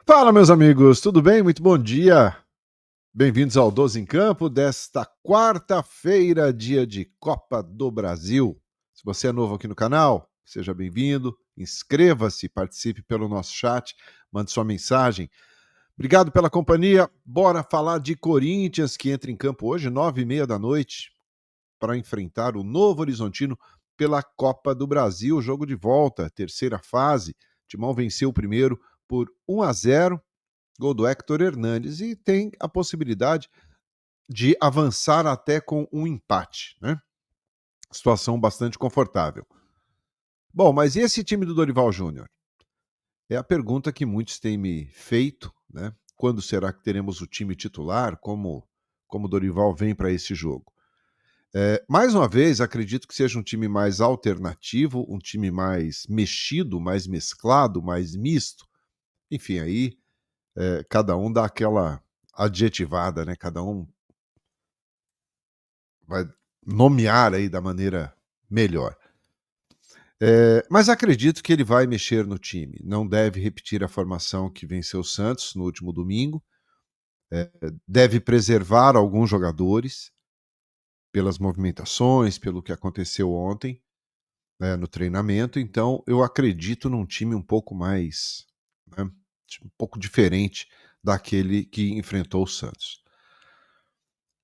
Fala, meus amigos, tudo bem? Muito bom dia. Bem-vindos ao 12 em Campo desta quarta-feira, dia de Copa do Brasil. Se você é novo aqui no canal, seja bem-vindo, inscreva-se, participe pelo nosso chat, mande sua mensagem. Obrigado pela companhia. Bora falar de Corinthians, que entra em campo hoje, 9h30 da noite, para enfrentar o Novo Horizontino pela Copa do Brasil. Jogo de volta, terceira fase. O Timão venceu o primeiro por 1-0. Gol do Héctor Hernandes, e tem a possibilidade de avançar até com um empate, né? Situação bastante confortável. Bom, mas e esse time do Dorival Júnior? É a pergunta que muitos têm me feito, né? Quando será que teremos o time titular? Como o Dorival vem para esse jogo? Mais uma vez, acredito que seja um time mais alternativo, um time mais mexido, mais mesclado, mais misto. Enfim, aí cada um dá aquela adjetivada, né? Cada um vai nomear aí da maneira melhor. Mas acredito que ele vai mexer no time. Não deve repetir a formação que venceu o Santos no último domingo. Deve preservar alguns jogadores pelas movimentações, pelo que aconteceu ontem, né, no treinamento. Então, eu acredito num time um pouco mais, né, um pouco diferente daquele que enfrentou o Santos.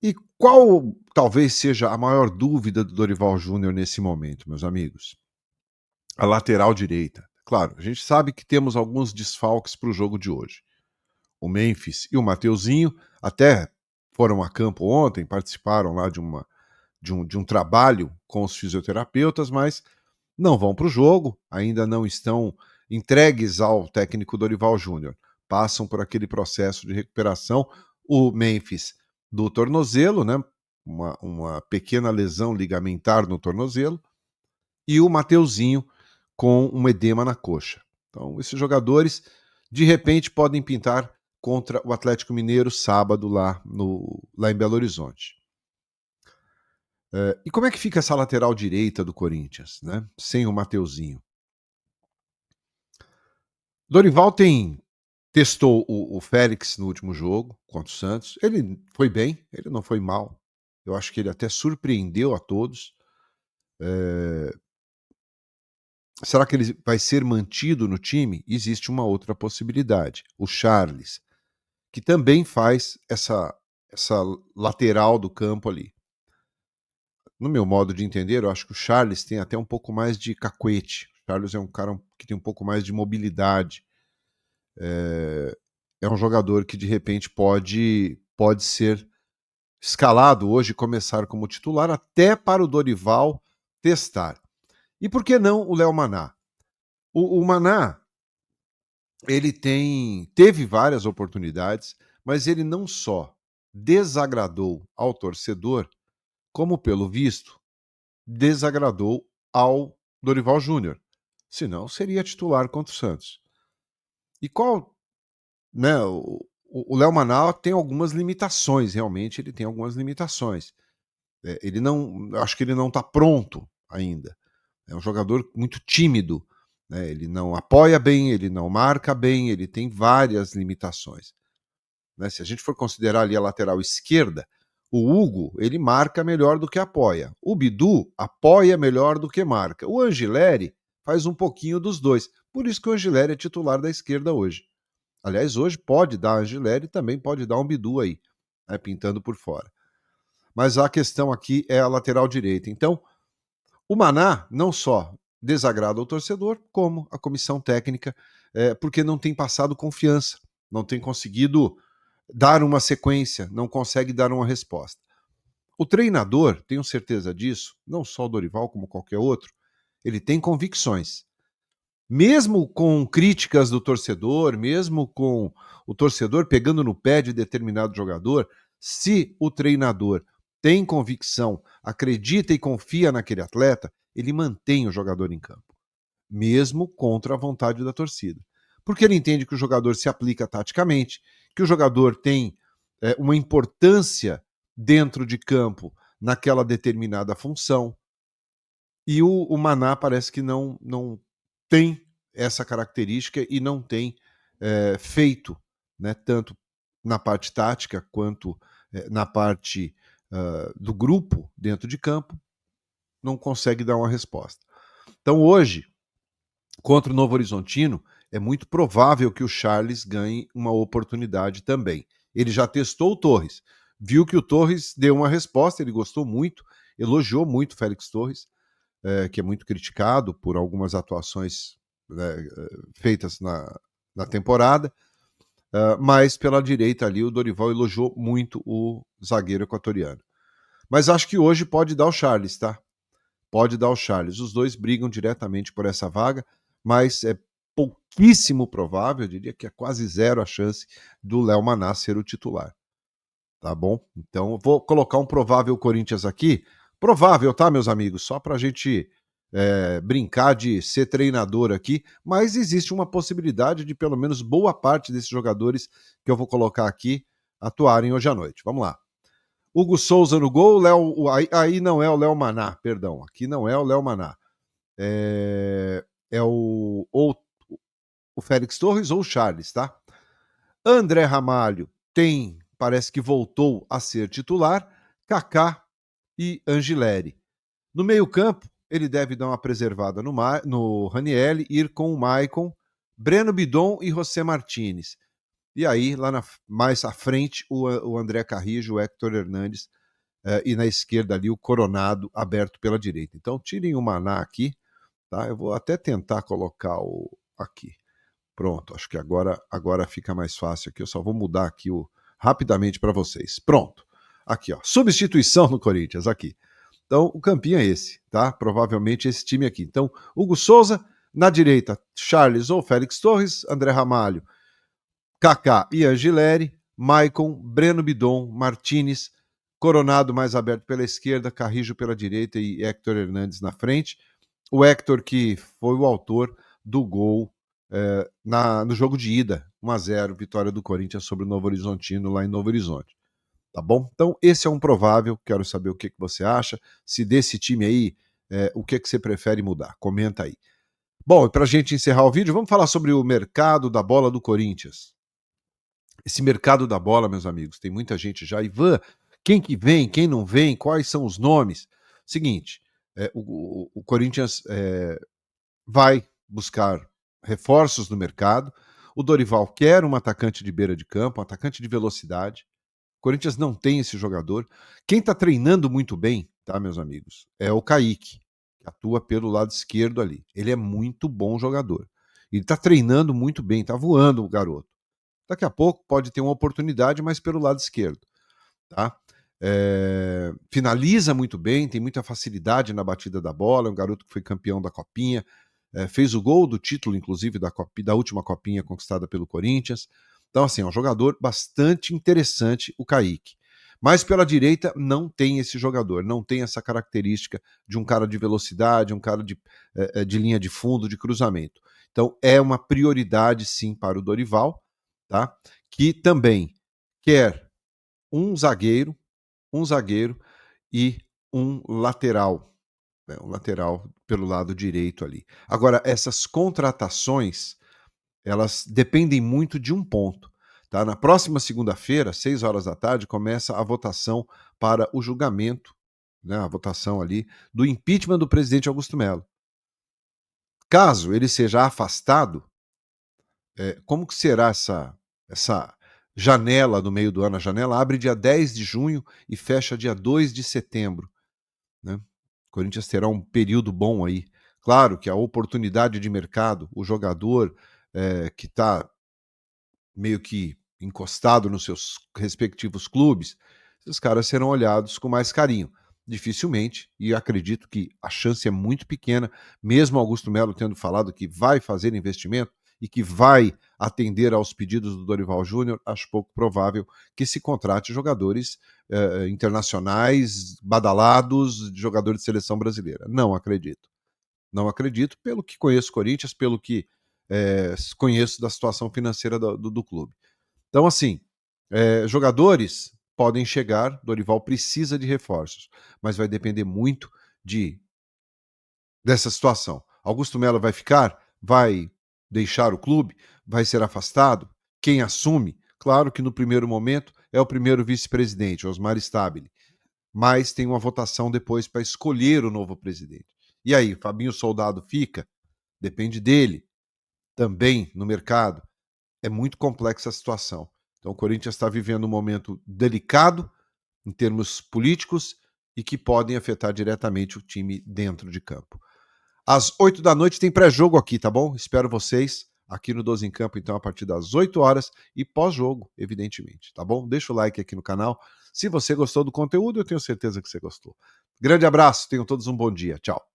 E qual talvez seja a maior dúvida do Dorival Júnior nesse momento, meus amigos? A lateral direita. Claro, a gente sabe que temos alguns desfalques para o jogo de hoje. O Memphis e o Mateuzinho até foram a campo ontem, participaram lá de um trabalho com os fisioterapeutas, mas não vão para o jogo, ainda não estão entregues ao técnico Dorival Júnior. Passam por aquele processo de recuperação. O Memphis do tornozelo, né? Uma pequena lesão ligamentar no tornozelo, e o Mateuzinho com um edema na coxa. Então, esses jogadores, de repente, podem pintar contra o Atlético Mineiro sábado lá em Belo Horizonte. E como é que fica essa lateral direita do Corinthians, né? Sem o Mateuzinho? Dorival testou o Félix no último jogo contra o Santos. Ele foi bem, ele não foi mal. Eu acho que ele até surpreendeu a todos. Será que ele vai ser mantido no time? Existe uma outra possibilidade. O Charles, que também faz essa lateral do campo ali. No meu modo de entender, eu acho que o Charles tem até um pouco mais de cacuete. O Charles é um cara que tem um pouco mais de mobilidade. É um jogador que, de repente, pode ser escalado hoje e começar como titular, até para o Dorival testar. E por que não o Léo Maná? O Maná, ele teve várias oportunidades, mas ele não só desagradou ao torcedor, como, pelo visto, desagradou ao Dorival Júnior. Senão, seria titular contra o Santos. E qual, né, o Léo Maná tem algumas limitações, realmente ele tem algumas limitações. Ele não, acho que ele não está pronto ainda. É um jogador muito tímido, né? Ele não apoia bem, ele não marca bem, ele tem várias limitações. Né? Se a gente for considerar ali a lateral esquerda, o Hugo, ele marca melhor do que apoia. O Bidu apoia melhor do que marca. O Angileri faz um pouquinho dos dois. Por isso que o Angileri é titular da esquerda hoje. Aliás, hoje pode dar Angileri e também pode dar um Bidu aí, né, pintando por fora. Mas a questão aqui é a lateral direita. Então, o Maná não só desagrada o torcedor, como a comissão técnica, porque não tem passado confiança, não tem conseguido dar uma sequência, não consegue dar uma resposta. O treinador, tenho certeza disso, não só o Dorival, como qualquer outro, ele tem convicções. Mesmo com críticas do torcedor, mesmo com o torcedor pegando no pé de determinado jogador, se o treinador tem convicção, acredita e confia naquele atleta, ele mantém o jogador em campo, mesmo contra a vontade da torcida. Porque ele entende que o jogador se aplica taticamente, que o jogador tem uma importância dentro de campo naquela determinada função. E o Maná parece que não tem essa característica e não tem feito, né, tanto na parte tática quanto na parte do grupo dentro de campo, não consegue dar uma resposta. Então hoje, contra o Novo Horizontino, é muito provável que o Charles ganhe uma oportunidade também. Ele já testou o Torres, viu que o Torres deu uma resposta, ele gostou muito, elogiou muito o Félix Torres, que é muito criticado por algumas atuações, né, feitas na temporada, mas pela direita ali o Dorival elogiou muito o zagueiro equatoriano. Mas acho que hoje pode dar o Charles, tá? Pode dar o Charles. Os dois brigam diretamente por essa vaga, mas é pouquíssimo provável, eu diria que é quase zero a chance do Léo Maná ser o titular. Tá bom? Então, eu vou colocar um provável Corinthians aqui. Provável, tá, meus amigos? Só pra gente brincar de ser treinador aqui, mas existe uma possibilidade de pelo menos boa parte desses jogadores que eu vou colocar aqui atuarem hoje à noite. Vamos lá. Hugo Souza no gol, aí não é o Léo Maná, perdão, aqui não é o Léo Maná. É ou o Félix Torres ou o Charles, tá? André Ramalho parece que voltou a ser titular, Kaká e Angileri. No meio-campo, ele deve dar uma preservada no Ranieri, ir com o Maicon, Breno Bidon e José Martinez. E aí, mais à frente, o André Carrijo, o Héctor Hernandes, e na esquerda ali o Coronado aberto pela direita. Então, tirem o Maná aqui, tá? Eu vou até tentar colocar aqui. Pronto, acho que agora fica mais fácil aqui. Eu só vou mudar aqui rapidamente para vocês. Pronto. Aqui, ó. Substituição no Corinthians, aqui. Então, o campinho é esse, tá? Provavelmente esse time aqui. Então, Hugo Souza, na direita, Charles ou Félix Torres, André Ramalho, Kaká e Angileri, Maicon, Breno Bidon, Martinez, Coronado mais aberto pela esquerda, Carrijo pela direita e Héctor Hernandes na frente. O Héctor que foi o autor do gol no jogo de ida, 1-0, vitória do Corinthians sobre o Novo Horizontino lá em Novo Horizonte. Tá bom? Então, esse é um provável. Quero saber o que você acha. Se desse time aí, o que você prefere mudar? Comenta aí. Bom, para a gente encerrar o vídeo, vamos falar sobre o mercado da bola do Corinthians. Esse mercado da bola, meus amigos, tem muita gente já. Ivan, quem que vem, quem não vem, quais são os nomes? Seguinte, o Corinthians vai buscar reforços no mercado. O Dorival quer um atacante de beira de campo, um atacante de velocidade. O Corinthians não tem esse jogador. Quem está treinando muito bem, tá, meus amigos, é o Kaique, que atua pelo lado esquerdo ali. Ele é muito bom jogador. Ele está treinando muito bem, está voando o garoto. Daqui a pouco pode ter uma oportunidade, mas pelo lado esquerdo, tá? Finaliza muito bem, tem muita facilidade na batida da bola, é um garoto que foi campeão da Copinha, fez o gol do título, inclusive, da última Copinha conquistada pelo Corinthians. Então, assim, é um jogador bastante interessante, o Kaique. Mas pela direita não tem esse jogador, não tem essa característica de um cara de velocidade, um cara de linha de fundo, de cruzamento. Então, é uma prioridade, sim, para o Dorival, tá? Que também quer um zagueiro e um lateral, né? Um lateral pelo lado direito ali. Agora, essas contratações, elas dependem muito de um ponto. Tá? Na próxima segunda-feira, 6 horas da tarde, começa a votação para o julgamento, né, a votação ali, do impeachment do presidente Augusto Melo. Caso ele seja afastado, como que será essa janela do meio do ano? A janela abre dia 10 de junho e fecha dia 2 de setembro. Né? O Corinthians terá um período bom aí. Claro que a oportunidade de mercado, o jogador que está meio que encostado nos seus respectivos clubes, esses caras serão olhados com mais carinho. Dificilmente, e acredito que a chance é muito pequena, mesmo Augusto Melo tendo falado que vai fazer investimento e que vai atender aos pedidos do Dorival Júnior, acho pouco provável que se contrate jogadores internacionais, badalados, jogadores de seleção brasileira. Não acredito. Não acredito, pelo que conheço o Corinthians, pelo que conheço da situação financeira do clube. Então, assim, jogadores podem chegar, Dorival precisa de reforços, mas vai depender muito de dessa situação. Augusto Melo vai ficar? Vai deixar o clube? Vai ser afastado? Quem assume? Claro que no primeiro momento é o primeiro vice-presidente, Osmar Stabile, mas tem uma votação depois para escolher o novo presidente. E aí, Fabinho Soldado fica? Depende dele. Também no mercado. É muito complexa a situação. Então o Corinthians está vivendo um momento delicado em termos políticos e que podem afetar diretamente o time dentro de campo. Às 8 da noite tem pré-jogo aqui, tá bom? Espero vocês aqui no 12 em Campo, então, a partir das 8 horas e pós-jogo, evidentemente, tá bom? Deixa o like aqui no canal. Se você gostou do conteúdo, eu tenho certeza que você gostou. Grande abraço, tenham todos um bom dia. Tchau.